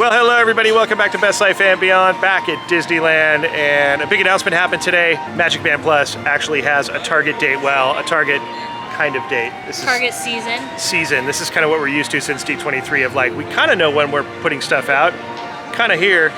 Well, hello everybody, welcome back to Best Life and Beyond, back at Disneyland, and a big announcement happened today. Magic Band Plus actually has a target date, well, a target kind of date. This target is season. This is kind of what we're used to since D23 of like, we kind of know when we're putting stuff out, kind of here.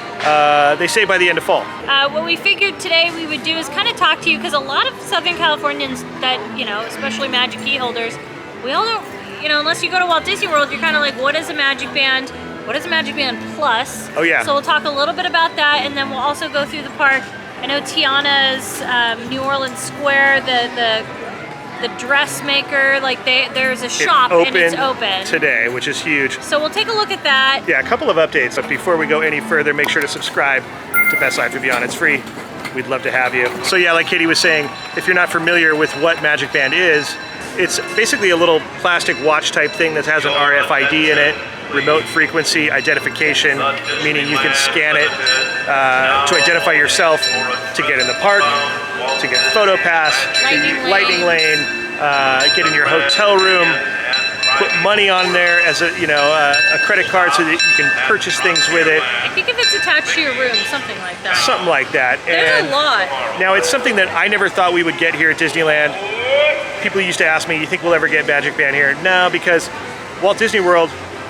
They say by the end of fall. What we figured today we would do is kind of talk to you, because a lot of Southern Californians that, you know, especially Magic Key holders, we all don't, you know, unless you go to Walt Disney World, you're kind of like, what is a Magic Band? What is a Magic Band Plus? Oh yeah. So we'll talk a little bit about that, and then we'll also go through the park. I know Tiana's New Orleans Square, the dressmaker, like there's a shop and it's open today, which is huge. So we'll take a look at that. Yeah, a couple of updates, but before we go any further, make sure to subscribe to Best Life and Beyond. It's free. We'd love to have you. So yeah, like Katie was saying, if you're not familiar with what Magic Band is, it's basically a little plastic watch type thing that has an RFID in it. Remote frequency identification, meaning you can scan it to identify yourself to get in the park, to get photo pass, lightning lane, get in your hotel room, put money on there as a credit card so that you can purchase things with it. I think if it's attached to your room, something like that. Something like that. There's a lot. Now it's something that I never thought we would get here at Disneyland. People used to ask me, you think we'll ever get Magic Band here? No, because Walt Disney World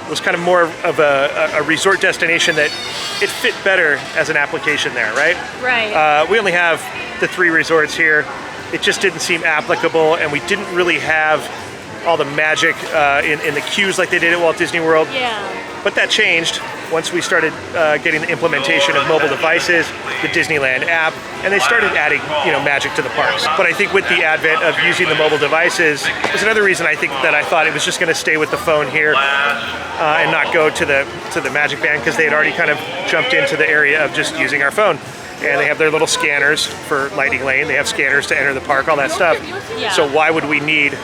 was kind of more of a resort destination that it fit better as an application there, right? Right. We only have the 3 resorts here. It just didn't seem applicable, and we didn't really have all the magic in the queues like they did at Walt Disney World. Yeah. But that changed once we started getting the implementation of mobile devices, the Disneyland app, and they started adding, magic to the parks. But I think with the advent of using the mobile devices, is another reason I think that I thought it was just going to stay with the phone here and not go to the Magic Band, because they had already kind of jumped into the area of just using our phone. And they have their little scanners for Lightning Lane. They have scanners to enter the park, all that stuff. Yeah. So why would we need,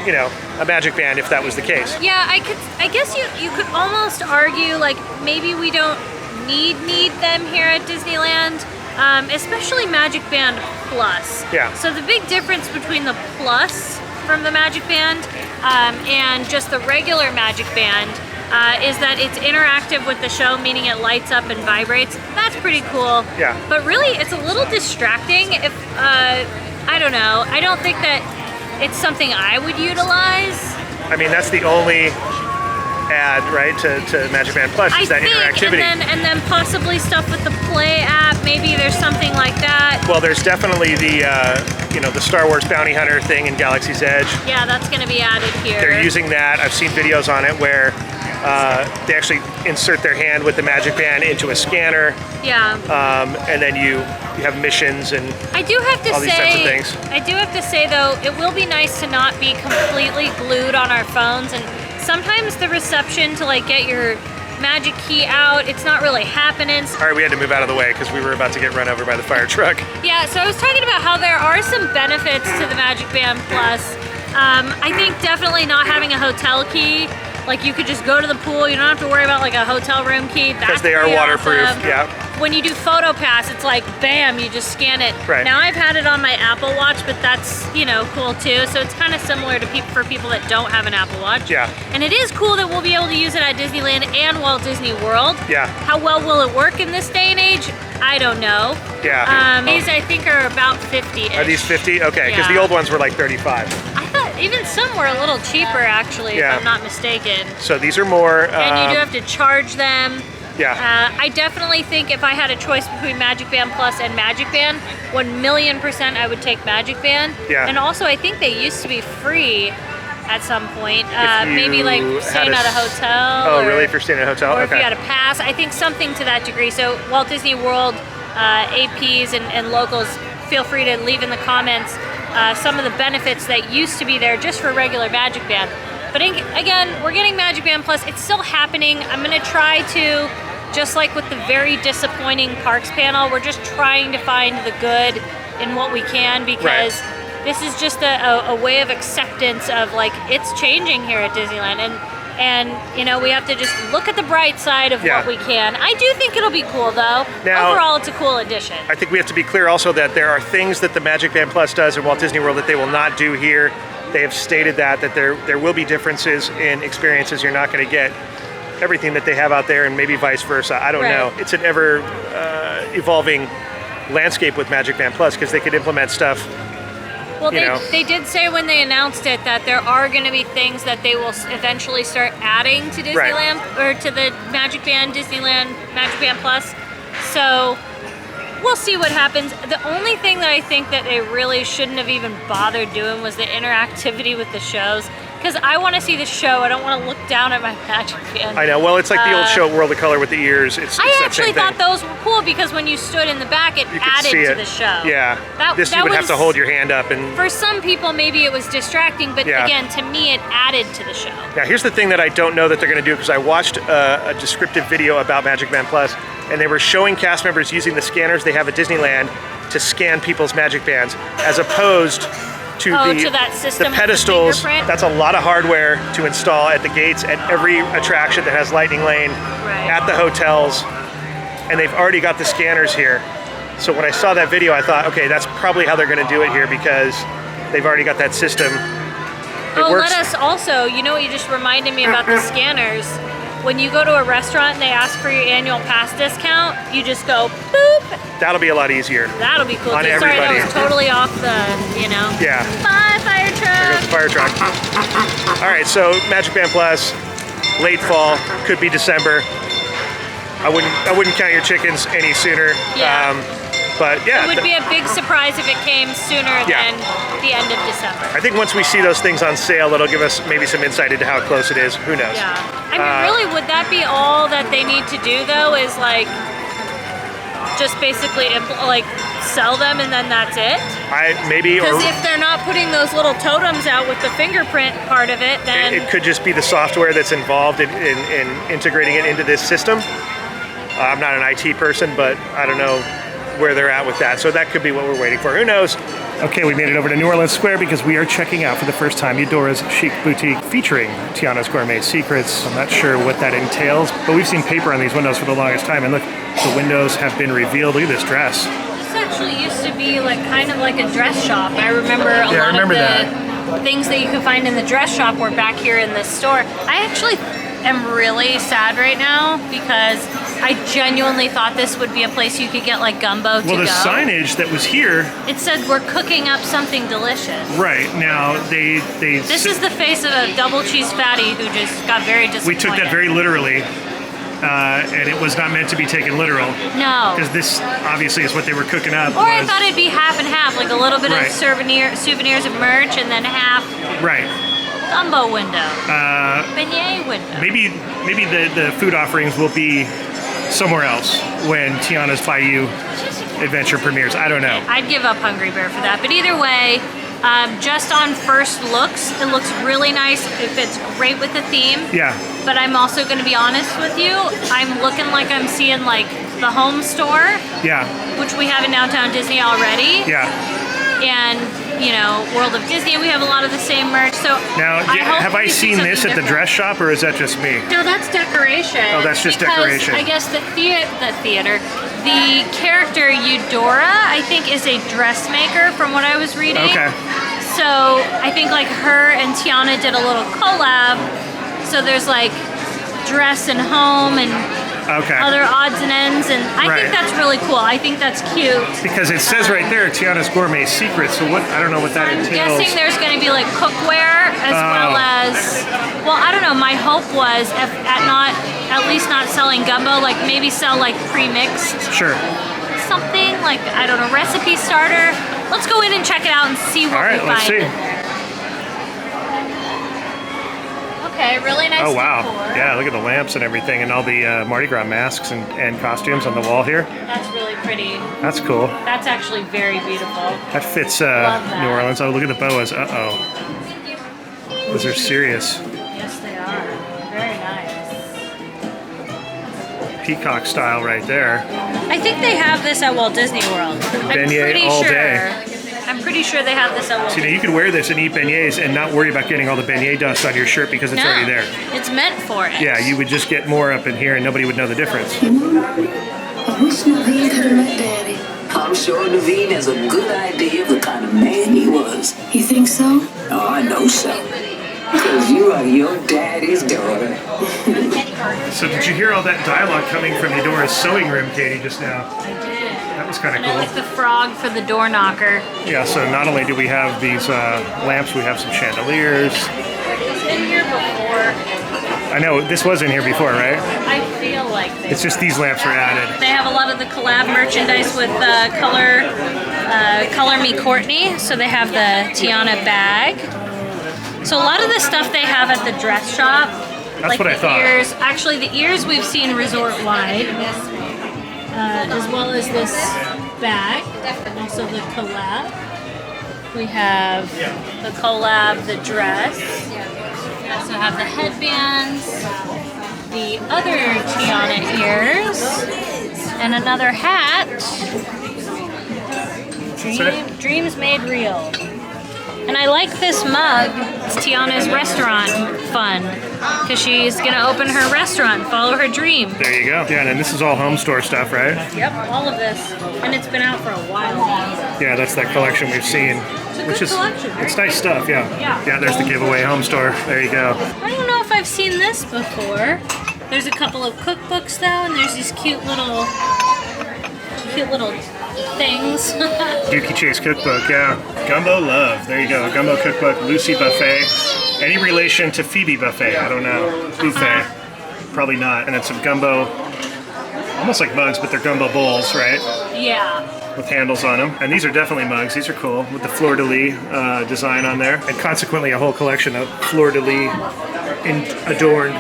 a Magic Band if that was the case? Yeah, I guess you could almost argue like maybe we don't need them here at Disneyland, especially Magic Band Plus. Yeah. So the big difference between the Plus from the Magic Band and just the regular Magic Band is that it's interactive with the show, meaning it lights up and vibrates. That's pretty cool. Yeah. But really, it's a little distracting if, I don't know, I don't think that it's something I would utilize. I mean, that's the only add, right, to Magic Band Plus, is that interactivity. And then possibly stuff with the Play app, maybe there's something like that. Well, there's definitely the Star Wars Bounty Hunter thing in Galaxy's Edge. Yeah, that's gonna be added here. They're using that. I've seen videos on it where they actually insert their hand with the Magic Band into a scanner. Yeah. And then you have missions and I do have to all these types of things. I do have to say though, it will be nice to not be completely glued on our phones, and sometimes the reception to like get your Magic Key out, it's not really happening. All right, we had to move out of the way because we were about to get run over by the fire truck. Yeah, so I was talking about how there are some benefits to the Magic Band Plus. I think definitely not having a hotel key. Like you could just go to the pool, you don't have to worry about like a hotel room key. Because they are waterproof, awesome. yeah. When you do Photo Pass, it's like, bam, you just scan it. Right. Now I've had it on my Apple Watch, but that's, cool too. So it's kind of similar to for people that don't have an Apple Watch. Yeah. And it is cool that we'll be able to use it at Disneyland and Walt Disney World. Yeah. How well will it work in this day and age? I don't know. Yeah. These I think are about 50-ish. Are these 50? Okay, because the old ones were like 35. I thought even some were a little cheaper actually, if I'm not mistaken. So these are more... and you do have to charge them. Yeah. I definitely think if I had a choice between Magic Band Plus and Magic Band, 1,000,000% I would take Magic Band. Yeah. And also I think they used to be free at some point. Maybe like staying at a hotel. Oh, really? If you're staying at a hotel? Or if you had a pass. I think something to that degree. So Walt Disney World APs and locals, feel free to leave in the comments some of the benefits that used to be there just for regular Magic Band. But again, we're getting Magic Band Plus. It's still happening. I'm gonna try to, just like with the very disappointing parks panel, we're just trying to find the good in what we can, because this is just a way of acceptance of like, it's changing here at Disneyland. And we have to just look at the bright side of what we can. I do think it'll be cool though. Now, overall, it's a cool addition. I think we have to be clear also that there are things that the Magic Band Plus does in Walt Disney World that they will not do here. They have stated that there will be differences in experiences you're not going to get everything that they have out there, and maybe vice versa. I don't know. It's an ever evolving landscape with Magic Band Plus, because they could implement stuff. Well, they did say when they announced it that there are going to be things that they will eventually start adding to Disneyland, or to the Magic Band Disneyland Magic Band Plus. So we'll see what happens. The only thing that I think that they really shouldn't have even bothered doing was the interactivity with the shows. Because I want to see the show. I don't want to look down at my Magic Band. I know. Well, it's like the old show World of Color with the ears. I actually thought those were cool because when you stood in the back, it added to the show. Yeah. You would have to hold your hand up. And for some people, maybe it was distracting, but again, to me, it added to the show. Now, here's the thing that I don't know that they're going to do, because I watched a descriptive video about Magic Band Plus, and they were showing cast members using the scanners they have at Disneyland to scan people's Magic Bands, as opposed to that system the pedestals. The that's a lot of hardware to install at the gates at every attraction that has Lightning Lane, at the hotels, and they've already got the scanners here. So when I saw that video, I thought, okay, that's probably how they're going to do it here, because they've already got that system. Let us also, you know what you just reminded me about the scanners? When you go to a restaurant and they ask for your annual pass discount, you just go boop. That'll be a lot easier. That'll be cool. On Sorry, everybody. that was totally off the, Yeah. Bye, fire truck. There goes the fire truck. All right, so Magic Band Plus, late fall, could be December. I wouldn't count your chickens any sooner. Yeah. But yeah, it would be a big surprise if it came sooner than the end of December. I think once we see those things on sale, that'll give us maybe some insight into how close it is. Who knows? Yeah. I mean, really, would that be all that they need to do, though, is like just basically like sell them and then that's it? Because if they're not putting those little totems out with the fingerprint part of it, then it could just be the software that's involved in integrating it into this system. I'm not an IT person, but I don't know where they're at with that. So that could be what we're waiting for. Who knows? Okay, we made it over to New Orleans Square because we are checking out for the first time Eudora's Chic Boutique featuring Tiana's Gourmet Secrets. I'm not sure what that entails, but we've seen paper on these windows for the longest time, and look, the windows have been revealed. Look at this dress. This actually used to be kind of like a dress shop. I remember a lot of the things that you could find in the dress shop were back here in this store. I actually am really sad right now because I genuinely thought this would be a place you could get like gumbo to go. Well, the signage that was here, it said we're cooking up something delicious. Right, now they This is the face of a double cheese fatty who just got very disappointed. We took that very literally, and it was not meant to be taken literal. No. Because this obviously is what they were cooking up. Or I thought it'd be half and half, like a little bit of souvenirs of merch and then half gumbo window, beignet window. Maybe the food offerings will be somewhere else when Tiana's Bayou Adventure premieres. I don't know. I'd give up Hungry Bear for that. But either way, just on first looks, it looks really nice. It fits great with the theme. Yeah. But I'm also going to be honest with you. I'm looking like I'm seeing like the home store. Yeah. Which we have in Downtown Disney already. Yeah. And, World of Disney, we have a lot of the same merch. So now, have I seen this at the dress shop, or is that just me? No, that's decoration. Oh, that's just decoration. I guess the character Eudora, I think, is a dressmaker from what I was reading. Okay. So I think like her and Tiana did a little collab. So there's like dress and home and other odds and ends, and I think that's really cool. I think that's cute. Because it says right there, Tiana's Gourmet Secrets, so I don't know what that entails. I'm guessing there's going to be like cookware as well as, I don't know, my hope was at least not selling gumbo, like maybe sell like pre-mixed. Sure. Something like, I don't know, recipe starter. Let's go in and check it out and see what we find. Let's see. Okay, really nice. Oh wow, decor. Yeah, look at the lamps and everything, and all the Mardi Gras masks and costumes on the wall here. That's really pretty. That's cool. That's actually very beautiful. That fits New Orleans. Oh, look at the boas. Uh-oh. Those are serious. Yes, they are. Very nice. Peacock style right there. I think they have this at Walt Disney World. Beignet all day. I'm pretty sure they have this at Walt Disney. You could wear this and eat beignets and not worry about getting all the beignet dust on your shirt because it's already there. It's meant for it. Yeah, you would just get more up in here and nobody would know the difference. I wish Naveen could have met Daddy. I'm sure Naveen has a good idea of the kind of man he was. You think so? Oh, I know so. Because you are your daddy's daughter. So did you hear all that dialogue coming from Eudora's sewing room, Katie, just now? I did. That was kind of And cool. I like the frog for the door knocker. Yeah, so not only do we have these lamps, we have some chandeliers. It's been here before. I know, this was in here before, right? I feel like It's just these lamps were added. they have a lot of the collab merchandise with Color Me Courtney. So they have the Tiana bag. So a lot of the stuff they have at the dress shop. That's like what I the thought. Ears. Actually, the ears we've seen resort-wide. As well as this bag. Also the collab. We have the collab, the dress. We also have the headbands, the other Tiana ears, and another hat. Dreams made real. And I like this mug. It's Tiana's restaurant fund because she's gonna open her restaurant, follow her dream. There you go. Yeah, and this is all home store stuff, right? Yep, all of this, and it's been out for a while now. Yeah, that's that collection we've seen. It's a good collection. It's nice stuff, yeah. Yeah, there's the giveaway home store. There you go. I don't know if I've seen this before. There's a couple of cookbooks though, and there's these cute little things. Dookie Chase cookbook, yeah. Gumbo Love, there you go. Gumbo cookbook, Lucy Buffet. Any relation to Phoebe Buffet? I don't know. Buffet. Probably not. And then some gumbo, almost like mugs, but they're gumbo bowls, right? Yeah. With handles on them. And these are definitely mugs. These are cool with the fleur-de-lis design on there. And consequently a whole collection of fleur-de-lis adorned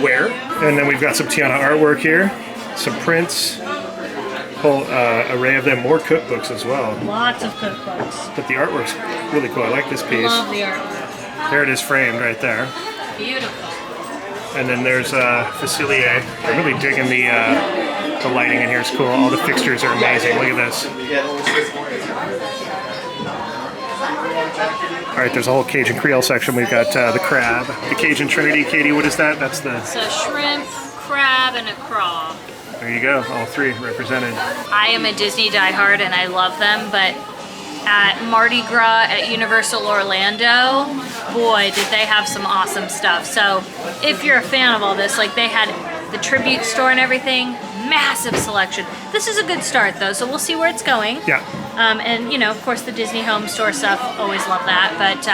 ware. And then we've got some Tiana artwork here. Some prints. Whole array of them. More cookbooks as well. Lots of cookbooks. But the artwork's really cool. I like this piece. Love the artwork. There it is framed right there. Beautiful. And then there's Facilier. I'm really digging the lighting in here. It's cool. All the fixtures are amazing. Look at this. All right, there's a whole Cajun Creole section. We've got the crab. The Cajun Trinity. Katie, what is that? That's the... So shrimp, crab, and a craw. There you go. All three represented. I am a Disney diehard and I love them, but at Mardi Gras at Universal Orlando, boy, did they have some awesome stuff. So if you're a fan of all this, like they had the tribute store and everything, massive selection. This is a good start though, so we'll see where it's going. Yeah. And you know, of course the Disney home store stuff, always love that, but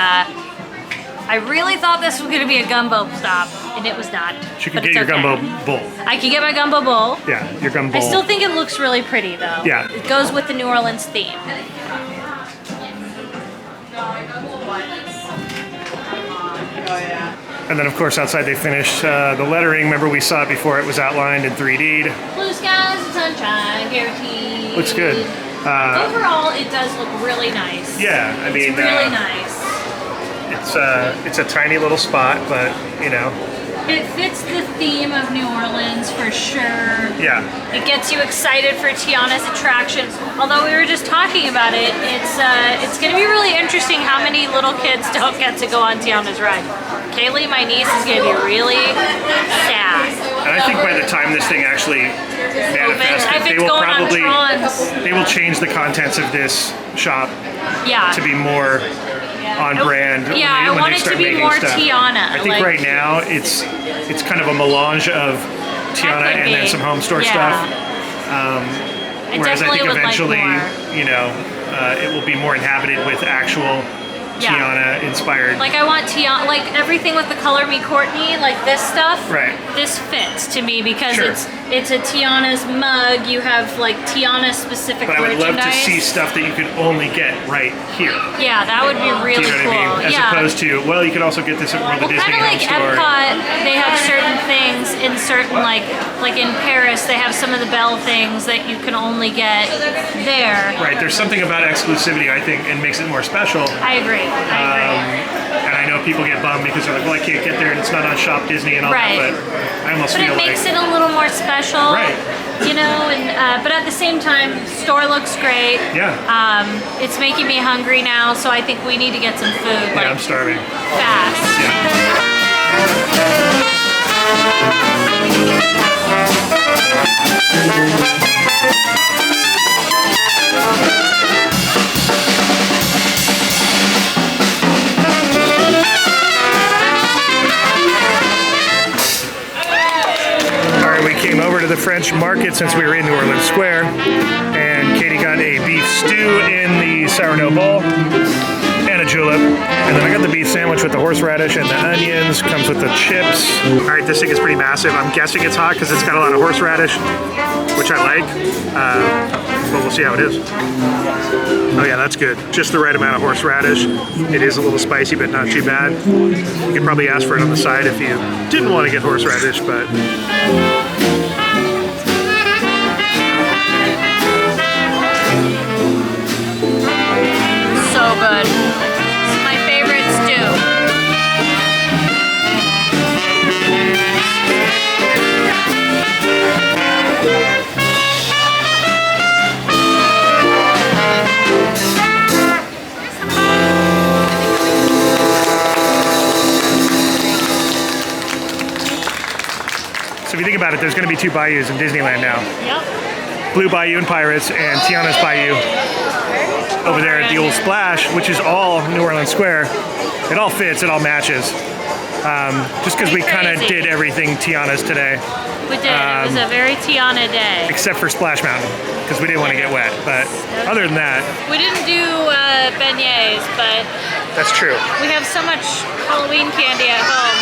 I really thought this was gonna be a gumbo stop, and it was not. You can get your gumbo bowl. I can get my gumbo bowl. Yeah, your gumbo bowl. I still think it looks really pretty though. Yeah. It goes with the New Orleans theme. And then of course outside they finished the lettering. Remember we saw it before it was outlined in 3D. Blue skies and sunshine guaranteed. Looks good. Overall, it does look really nice. Yeah, I mean, It's really nice. It's a tiny little spot, but you know. It fits the theme of New Orleans for sure. Yeah. It gets you excited for Tiana's attractions. Although we were just talking about it, it's going to be really interesting how many little kids don't get to go on Tiana's ride. Kaylee, my niece, is going to be really sad. And I think by the time this thing actually manifests, they will they will change the contents of this shop to be more on brand. Yeah, I want it to be more Tiana. I think right now it's kind of a melange of Tiana and then some home store stuff. Whereas I think eventually, you know, it will be more inhabited with actual Tiana inspired. Like I want Tiana, like everything with the Color Me Courtney, like this stuff. Right. This fits to me because it's a Tiana's mug. You have like Tiana specific merchandise. But I would love to see stuff that you could only get right here. Yeah, that would be really cool. You know what I mean? As opposed to, well, you could also get this at the Disney home store. Epcot, they have certain things in certain like in Paris, they have some of the Belle things that you can only get there. Right. There's something about exclusivity, I think, and makes it more special. I agree. And I know people get bummed because they're like, well, I can't get there and it's not on Shop Disney and all that, but I almost feel like... But it makes it a little more special. Right. You know, and but at the same time, store looks great. Yeah. It's making me hungry now, so I think we need to get some food. Yeah, I'm starving. Fast. French market since we were in New Orleans Square. And Katie got a beef stew in the sourdough bowl and a julep. And then I got the beef sandwich with the horseradish and the onions. Comes with the chips. All right, this thing is pretty massive. I'm guessing it's hot because it's got a lot of horseradish, which I like. But we'll see how it is. Oh yeah, that's good. Just the right amount of horseradish. It is a little spicy, but not too bad. You could probably ask for it on the side if you didn't want to get horseradish, but... So good. It's my favorite stew. So if you think about it, there's going to be 2 bayous in Disneyland now. Yep. Blue Bayou and Pirates and Tiana's Bayou over there at the Old Splash, which is all New Orleans Square. It all fits, it all matches. Just because we kind of did everything Tiana's today. We did. It was a very Tiana day. Except for Splash Mountain, because we didn't want to get wet. But other than that... We didn't do beignets, but... That's true. We have so much Halloween candy at home.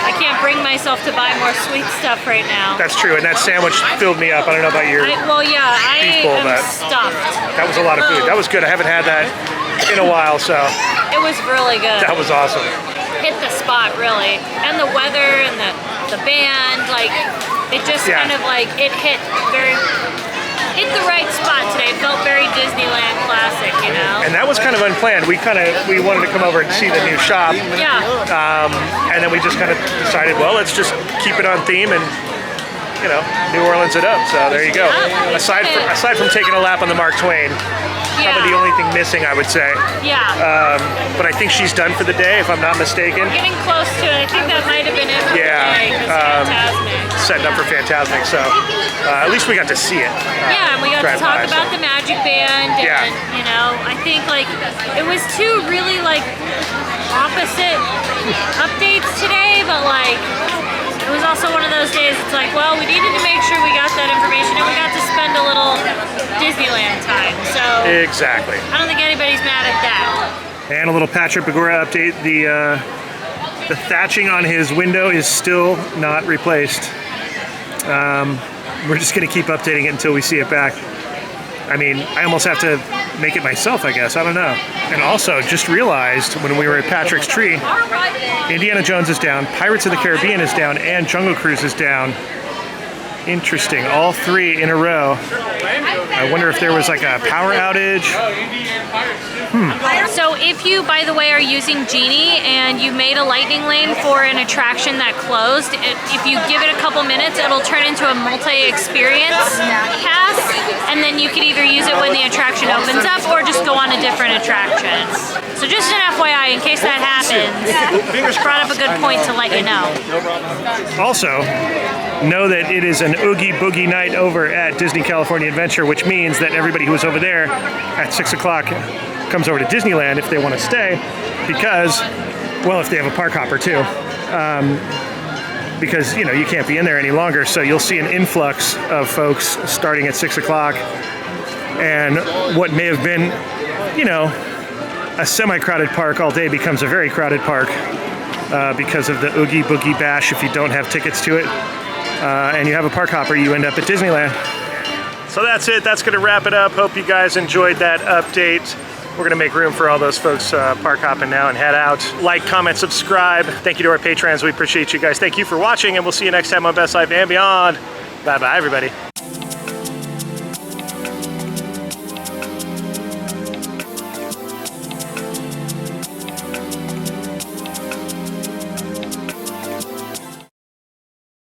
I can't bring myself to buy more sweet stuff right now. That's true, and that sandwich filled me up. I don't know about your I am stuffed. That was a lot of food. That was good. I haven't had that in a while, so... It was really good. That was awesome. Hit the spot, really. And the weather and the band, like, it just kind of like, it hit the right spot today. It felt very Disneyland classic, you know? And that was kind of unplanned. We wanted to come over and see the new shop. Yeah. And then we just kind of decided, well, let's just keep it on theme and, you know, New Orleans it up. So there you go. Yeah, aside from taking a lap on the Mark Twain, probably the only thing missing, I would say. Yeah. But I think she's done for the day, if I'm not mistaken. We're getting close to it. I think that might have been it for the day, 'cause Fantasmic. Setting up for Fantasmic, so at least we got to see it. Yeah, and we got to talk about the Magic Band, and you know, I think like it was 2 really like opposite updates today, but like it was also one of those days. It's like, well, we needed to make sure we got that information, and we got to spend a little Disneyland time. So exactly. I don't think anybody's mad at that. And a little Patrick Begora update. The thatching on his window is still not replaced. We're just going to keep updating it until we see it back. I mean, I almost have to make it myself, I guess. I don't know. And also, just realized when we were at Patrick's Tree, Indiana Jones is down, Pirates of the Caribbean is down, and Jungle Cruise is down. Interesting. All 3 in a row. I wonder if there was like a power outage. So if you, by the way, are using Genie and you made a lightning lane for an attraction that closed, if you give it a couple minutes, it'll turn into a multi-experience pass, and then you can either use it when the attraction opens up or just go on a different attraction. So just an FYI, in case that happens, brought up a good point to let you know. Also, know that it is an Oogie Boogie night over at Disney California Adventure, which means that everybody who was over there at 6 o'clock comes over to Disneyland if they want to stay, because, well, if they have a park hopper too, because, you know, you can't be in there any longer, so you'll see an influx of folks starting at 6 o'clock, and what may have been, you know, a semi-crowded park all day becomes a very crowded park because of the Oogie Boogie Bash. If you don't have tickets to it and you have a park hopper, you end up at Disneyland. So that's it. That's going to wrap it up. Hope you guys enjoyed that update. We're going to make room for all those folks park hopping now and head out. Like, comment, subscribe. Thank you to our patrons. We appreciate you guys. Thank you for watching, and we'll see you next time on Best Life and Beyond. Bye-bye, everybody.